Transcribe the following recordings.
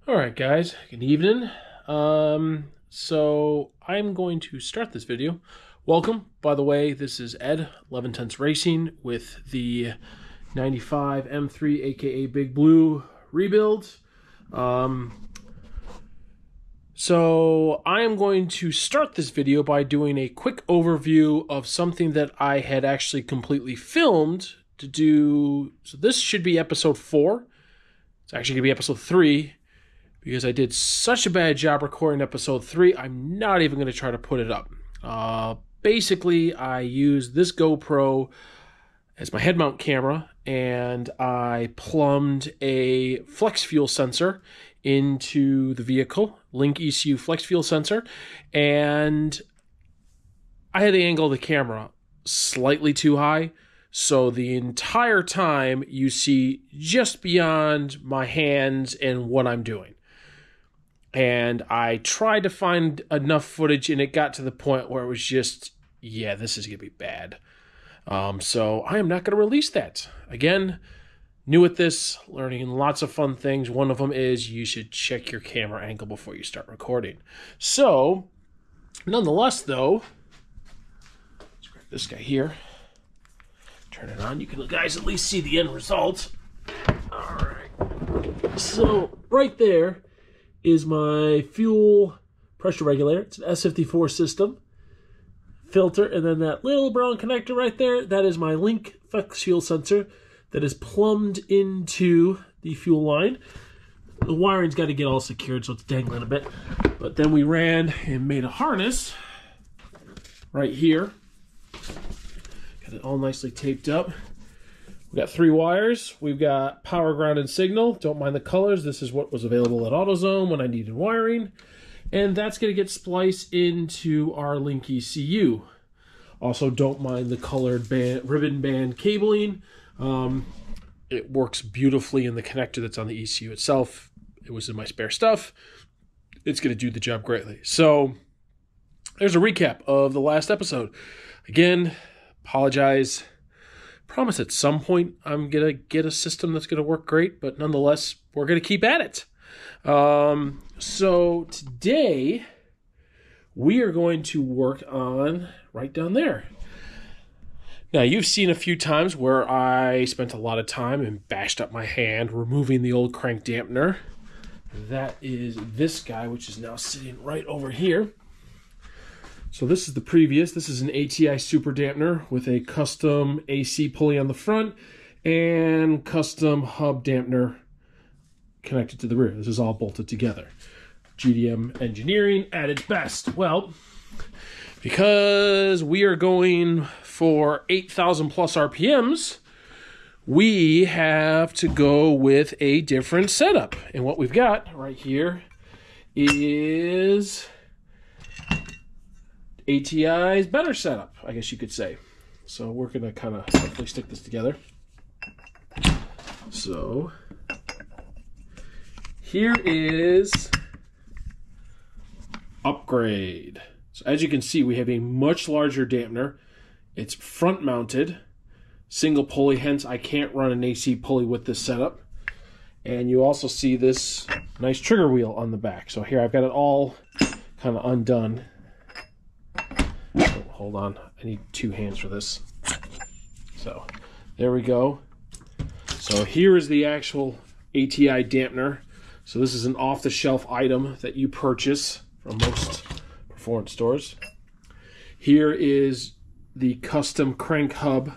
All right, guys, good evening. So I'm going to start this video. Welcome, by the way, this is Ed, 11 Tenths Racing with the 95 M3, aka Big Blue rebuild. So I am going to start this video by doing a quick overview of something that I had actually completely filmed to do. So this should be episode 4. It's actually going to be episode 3. Because I did such a bad job recording episode 3, I'm not even going to try to put it up. Basically, I used this GoPro as my head mount camera, and I plumbed a flex fuel sensor into the vehicle, Link ECU flex fuel sensor, and I had the angle of the camera slightly too high, so the entire time you see just beyond my hands and what I'm doing. And I tried to find enough footage, and it got to the point where it was just, yeah, this is going to be bad. So I am not going to release that. Again, new at this, learning lots of fun things. One of them is you should check your camera angle before you start recording. So, nonetheless, though, let's grab this guy here. Turn it on. You can guys at least see the end result. All right. So, right there is my fuel pressure regulator. It's an S54 system filter, and then that little brown connector right there, that is my Link flex fuel sensor that is plumbed into the fuel line. The wiring's got to get all secured, so it's dangling a bit. But then we ran and made a harness right here. Got it all nicely taped up. We've got 3 wires. We've got power, ground, and signal. Don't mind the colors. This is what was available at AutoZone when I needed wiring. And that's going to get spliced into our Link ECU. Also, don't mind the colored ribbon band cabling. It works beautifully in the connector that's on the ECU itself. It was in my spare stuff. It's going to do the job greatly. So, there's a recap of the last episode. Again, apologize. Promise at some point I'm going to get a system that's going to work great, but nonetheless, we're going to keep at it. So today, we are going to work on right down there. Now, you've seen a few times where I spent a lot of time and bashed up my hand removing the old crank dampener. That is this guy, which is now sitting right over here. So this is the previous. This is an ATI Super Dampener with a custom AC pulley on the front and custom hub dampener connected to the rear. This is all bolted together. GDM engineering at its best. Well, because we are going for 8,000 plus RPMs, we have to go with a different setup. And what we've got right here is ATI's better setup, I guess you could say. So we're going to kind of hopefully stick this together. So here is upgrade. So as you can see, we have a much larger dampener. It's front mounted, single pulley, hence I can't run an AC pulley with this setup. And you also see this nice trigger wheel on the back. So here I've got it all kind of undone. Hold on, I need 2 hands for this. So, there we go. So here is the actual ATI dampener. So this is an off-the-shelf item that you purchase from most performance stores. Here is the custom crank hub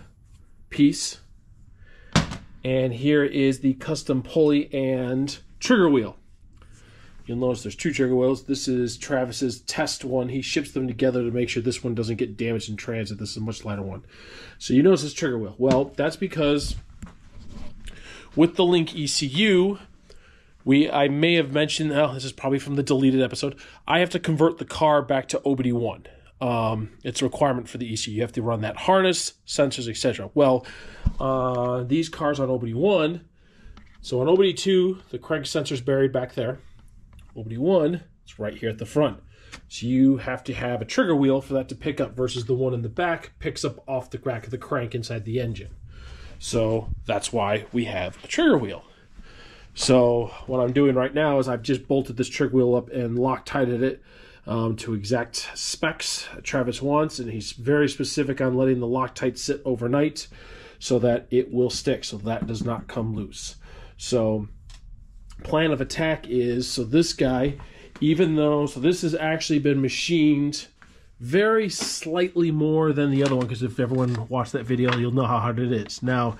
piece. And here is the custom pulley and trigger wheel. You'll notice there's 2 trigger wheels. This is Travis's test one. He ships them together to make sure this one doesn't get damaged in transit. This is a much lighter one. So you notice this trigger wheel. Well, that's because with the Link ECU, I may have mentioned, this is probably from the deleted episode, I have to convert the car back to OBD1. It's a requirement for the ECU. You have to run that harness, sensors, etc. Well, these cars on OBD1, so on OBD2, the crank sensor's buried back there. OBD1, it's right here at the front. So you have to have a trigger wheel for that to pick up versus the one in the back picks up off the back of the crank inside the engine. So that's why we have a trigger wheel. So what I'm doing right now is I've just bolted this trig wheel up and Loctited it to exact specs Travis wants, and he's very specific on letting the Loctite sit overnight so that it will stick, so that does not come loose. So plan of attack is, so this guy, even though, so this has actually been machined very slightly more than the other one, because if everyone watched that video, you'll know how hard it is. Now,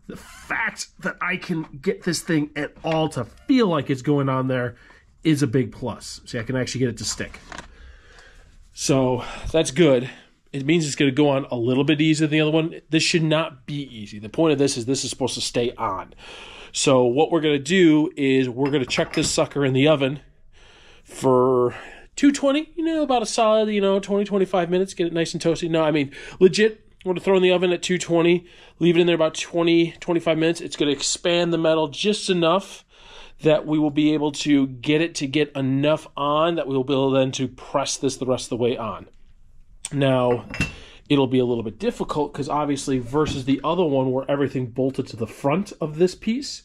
the fact that I can get this thing at all to feel like it's going on there is a big plus. See, I can actually get it to stick. So that's good. It means it's going to go on a little bit easier than the other one. This should not be easy. The point of this is supposed to stay on. So what we're going to do is we're going to chuck this sucker in the oven for 220, about a solid, 20, 25 minutes, get it nice and toasty. No, I mean, legit, we're going to throw in the oven at 220, leave it in there about 20, 25 minutes. It's going to expand the metal just enough that we will be able to get it to get enough on that we will be able then to press this the rest of the way on. Now, it'll be a little bit difficult because obviously versus the other one where everything bolted to the front of this piece,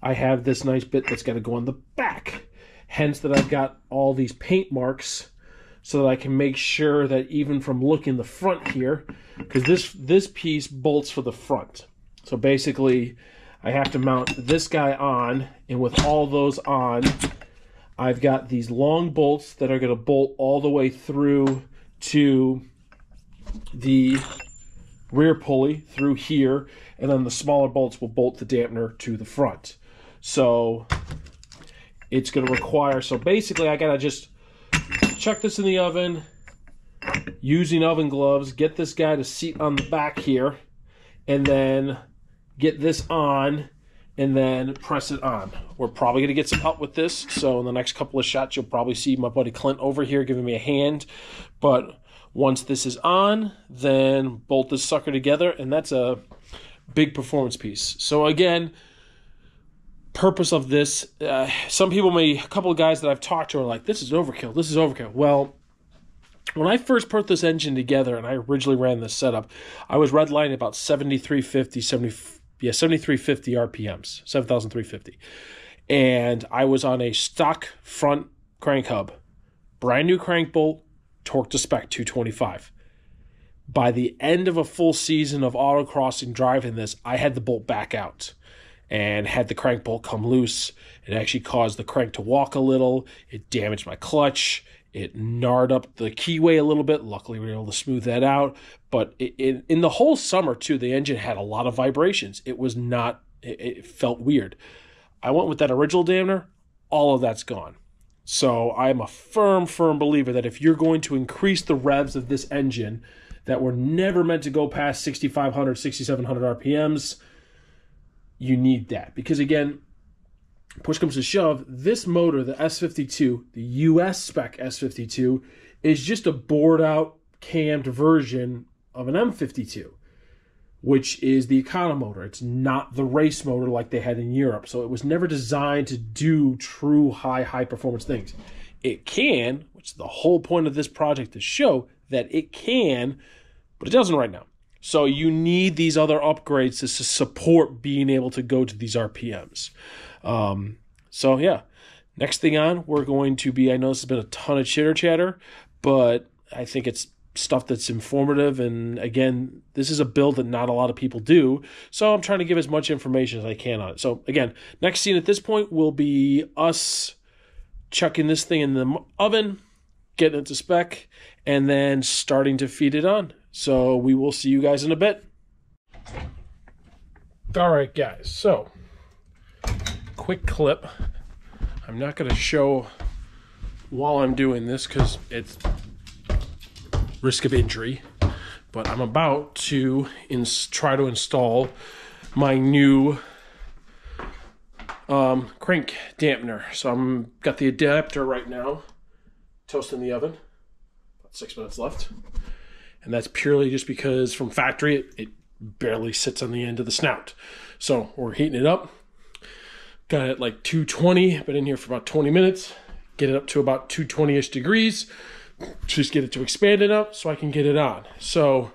I have this nice bit that's got to go on the back. Hence that I've got all these paint marks so that I can make sure that even from looking the front here, because this piece bolts for the front. So basically, I have to mount this guy on, and with all those on, I've got these long bolts that are going to bolt all the way through to the rear pulley through here, and then the smaller bolts will bolt the dampener to the front. So it's going to require, so basically I got to just chuck this in the oven using oven gloves, get this guy to seat on the back here, and then get this on, and then press it on. We're probably going to get some help with this, so in the next couple of shots you'll probably see my buddy Clint over here giving me a hand. But once this is on, then bolt this sucker together, and that's a big performance piece. So again, purpose of this, some people a couple of guys that I've talked to are like, this is overkill, this is overkill. Well, when I first put this engine together and I originally ran this setup, I was redlining about 7,350 RPMs, 7,350. And I was on a stock front crank hub, brand new crank bolt, torque to spec 225. By the end of a full season of autocrossing driving this, I had the bolt back out and had the crank bolt come loose. It actually caused the crank to walk a little. It damaged my clutch. It gnarred up the keyway a little bit. Luckily, we were able to smooth that out. But in the whole summer, too, the engine had a lot of vibrations. It was not, it felt weird. I went with that original dampener. All of that's gone. So I'm a firm believer that if you're going to increase the revs of this engine that were never meant to go past 6,500, 6,700 RPMs, you need that. Because again, push comes to shove, this motor, the S52, the US spec S52, is just a bored out cammed version of an M52, which is the econo motor. It's not the race motor like they had in Europe. So it was never designed to do true high performance things. It can, which is the whole point of this project, to show that it can, but it doesn't right now. So you need these other upgrades to support being able to go to these RPMs. So yeah, next thing on, we're going to be, I know this has been a ton of chitter chatter, but I think it's stuff that's informative. And again, this is a build that not a lot of people do. So I'm trying to give as much information as I can on it. So again, next scene at this point will be us chucking this thing in the oven, getting it to spec, and then starting to feed it on. So we will see you guys in a bit. All right, guys. So quick clip. I'm not going to show while I'm doing this because it's risk of injury, but I'm about to try to install my new crank dampener. So I'm got the adapter right now, toasting the oven. About 6 minutes left. And that's purely just because from factory, it barely sits on the end of the snout. So we're heating it up. Got it at like 220, been in here for about 20 minutes. Get it up to about 220-ish degrees. Just get it to expand it up so I can get it on. So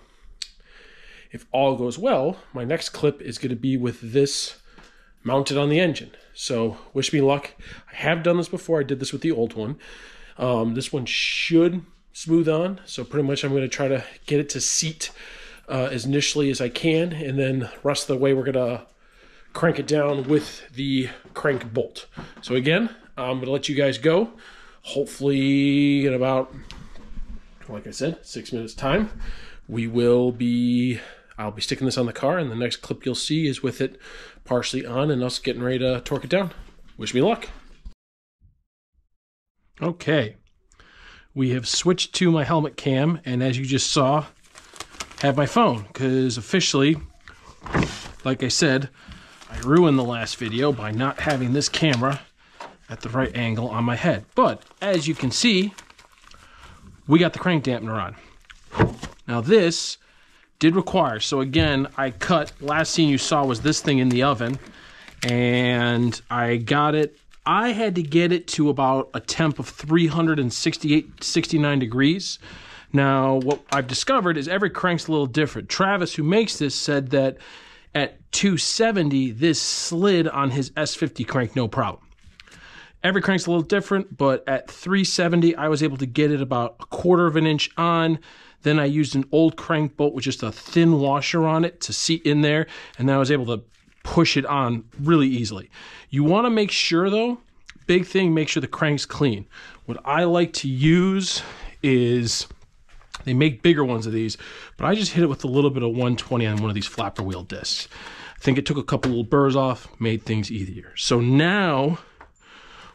if all goes well, my next clip is going to be with this mounted on the engine. So wish me luck. I have done this before. I did this with the old one. This one should smooth on. So pretty much I'm going to try to get it to seat as initially as I can. And then the rest of the way we're going to crank it down with the crank bolt. So again, I'm going to let you guys go. Hopefully in about, like I said, 6 minutes time, I'll be sticking this on the car, and the next clip you'll see is with it partially on and us getting ready to torque it down. Wish me luck. Okay, we have switched to my helmet cam, and as you just saw, have my phone, because officially, like I said, I ruined the last video by not having this camera at the right angle on my head. But as you can see, we got the crank dampener on. Now this did require, so again, I cut, last scene you saw was this thing in the oven, and I got it, I had to get it to about a temp of 69 degrees. Now, what I've discovered is every crank's a little different. Travis, who makes this, said that at 270, this slid on his S50 crank, no problem. Every crank's a little different, but at 370, I was able to get it about 1/4 of an inch on. Then I used an old crank bolt with just a thin washer on it to seat in there, and then I was able to push it on really easily. You want to make sure, though, big thing, make sure the crank's clean. What I like to use is, they make bigger ones of these, but I just hit it with a little bit of 120 on one of these flapper wheel discs. I think it took a couple little burrs off, made things easier. So now,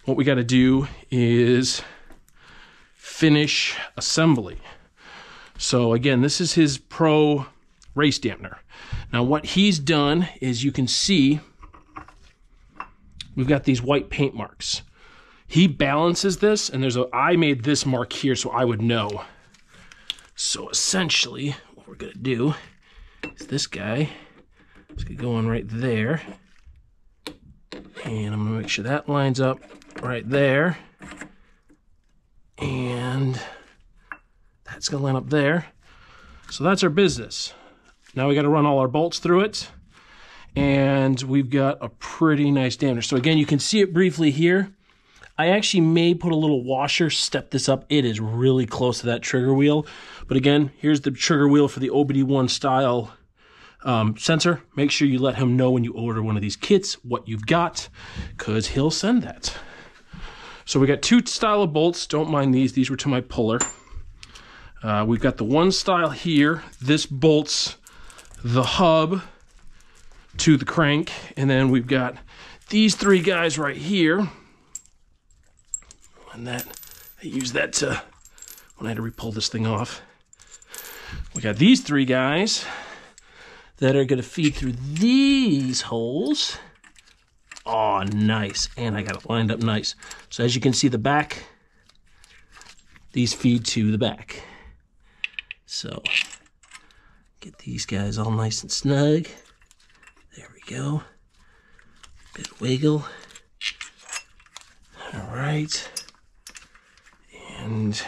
what we got to do is finish assembly. So again, this is his Pro race dampener. Now what he's done is, you can see we've got these white paint marks. He balances this, and I made this mark here so I would know. So essentially what we're gonna do is this guy is gonna go on right there, and I'm gonna make sure that lines up right there, and that's gonna line up there. So that's our business. Now we got to run all our bolts through it, and we've got a pretty nice dampener. So again, you can see it briefly here. I actually may put a little washer, step this up. It is really close to that trigger wheel. But again, here's the trigger wheel for the OBD1 style sensor. Make sure you let him know when you order one of these kits what you've got, because he'll send that. So we got 2 style of bolts. Don't mind these. These were to my puller. We've got the one style here. This bolts the hub to the crank, and then we've got these 3 guys right here, and I use that to, when I had to re-pull this thing off. We got these 3 guys that are going to feed through these holes. Oh, nice. And I got it lined up nice. So as you can see, the back, these feed to the back. So get these guys all nice and snug. There we go. Bit of wiggle. All right. And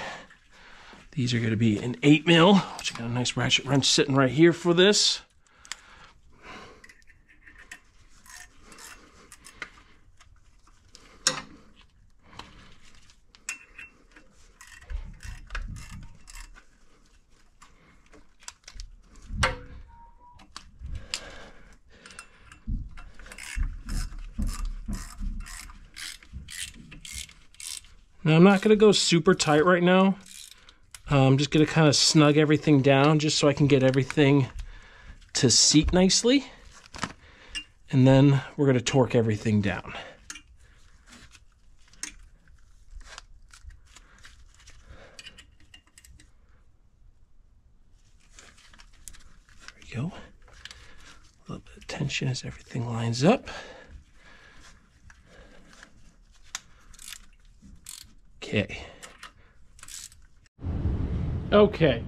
these are going to be an 8mm, which I got a nice ratchet wrench sitting right here for this. Now, I'm not going to go super tight right now. I'm just going to kind of snug everything down just so I can get everything to seat nicely. And then we're going to torque everything down. There we go. A little bit of tension as everything lines up. Okay,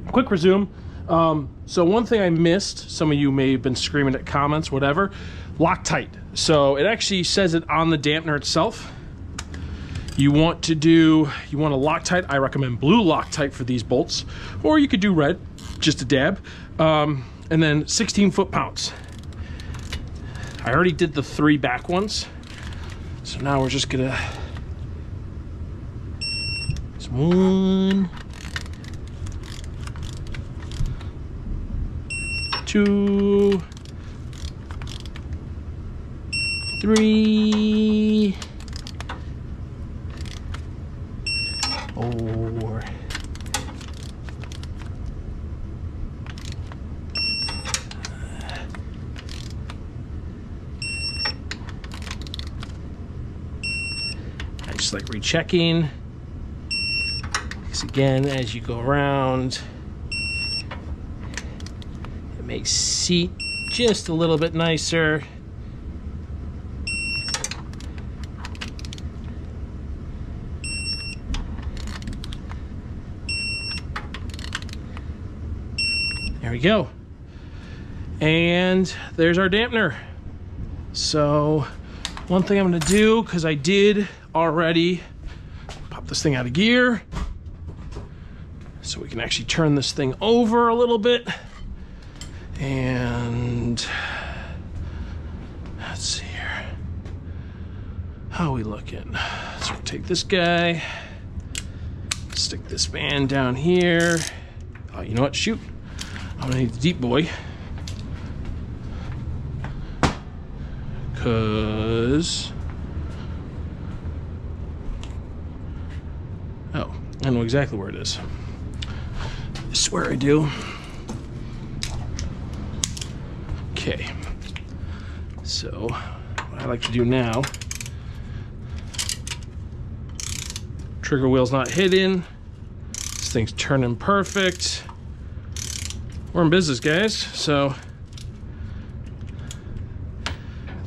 quick resume. So one thing I missed, some of you may have been screaming at comments, whatever, Loctite. So it actually says it on the dampener itself. You want to Loctite. I recommend blue Loctite for these bolts, or you could do red, just a dab. And then 16 foot-pounds. I already did the 3 back ones. So now we're just gonna... It's 1, 2, 3, 4. I just like rechecking. Because again, as you go around, it makes seat just a little bit nicer. There we go. And there's our dampener. So one thing I'm gonna do, because I did already pop this thing out of gear, so we can actually turn this thing over a little bit. And let's see here. How are we looking? So take this guy, stick this man down here. Oh, you know what? Shoot. I'm gonna need the deep boy. Cause oh, I know exactly where it is. I swear I do. Okay. So what I like to do now, trigger wheel's not hidden. This thing's turning perfect. We're in business, guys. So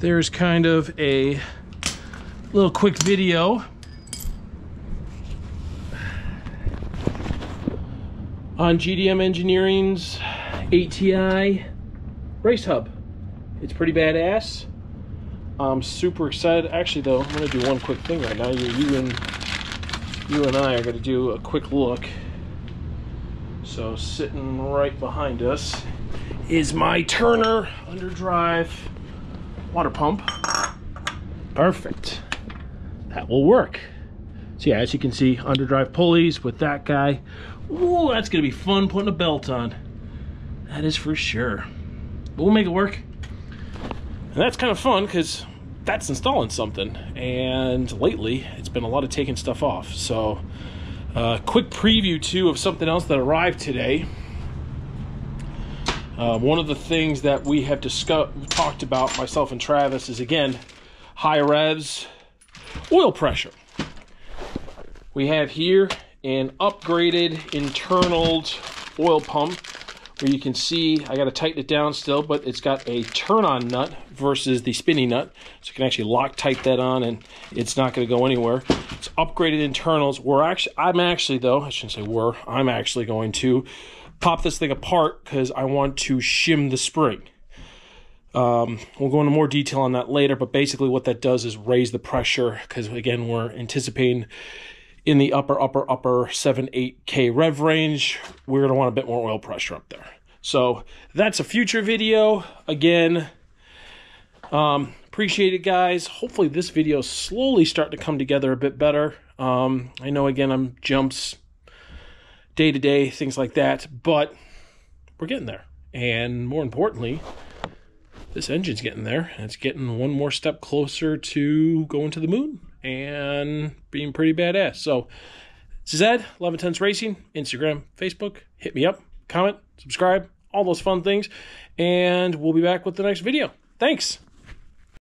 there's kind of a little quick video on GDM Engineering's ATI race hub. It's pretty badass. I'm super excited. Actually, though, I'm gonna do one quick thing right now. You and I are gonna do a quick look. So sitting right behind us is my Turner underdrive water pump. Perfect. That will work. So yeah, as you can see, underdrive pulleys with that guy. Ooh, that's gonna be fun putting a belt on. That is for sure. But we'll make it work. And that's kind of fun because that's installing something. And lately, it's been a lot of taking stuff off. So quick preview too of something else that arrived today. One of the things that we have talked about, myself and Travis, is again high revs oil pressure. We have here an upgraded internal oil pump where you can see I got to tighten it down still, but it's got a turn-on nut versus the spinning nut, so you can actually Loctite that on and it's not going to go anywhere. It's upgraded internals. I'm actually going to pop this thing apart because I want to shim the spring. We'll go into more detail on that later, but basically what that does is raise the pressure because, again, we're anticipating in the upper 7-8K rev range, we're going to want a bit more oil pressure up there. So that's a future video. Again, appreciate it, guys. Hopefully this video is slowly starting to come together a bit better. I know, again, I'm jumps day to day, things like that, but we're getting there. And more importantly, this engine's getting there, and it's getting one more step closer to going to the moon and being pretty badass. So, this is Ed, Love Intense Racing, Instagram, Facebook. Hit me up, comment, subscribe, all those fun things, and we'll be back with the next video. Thanks.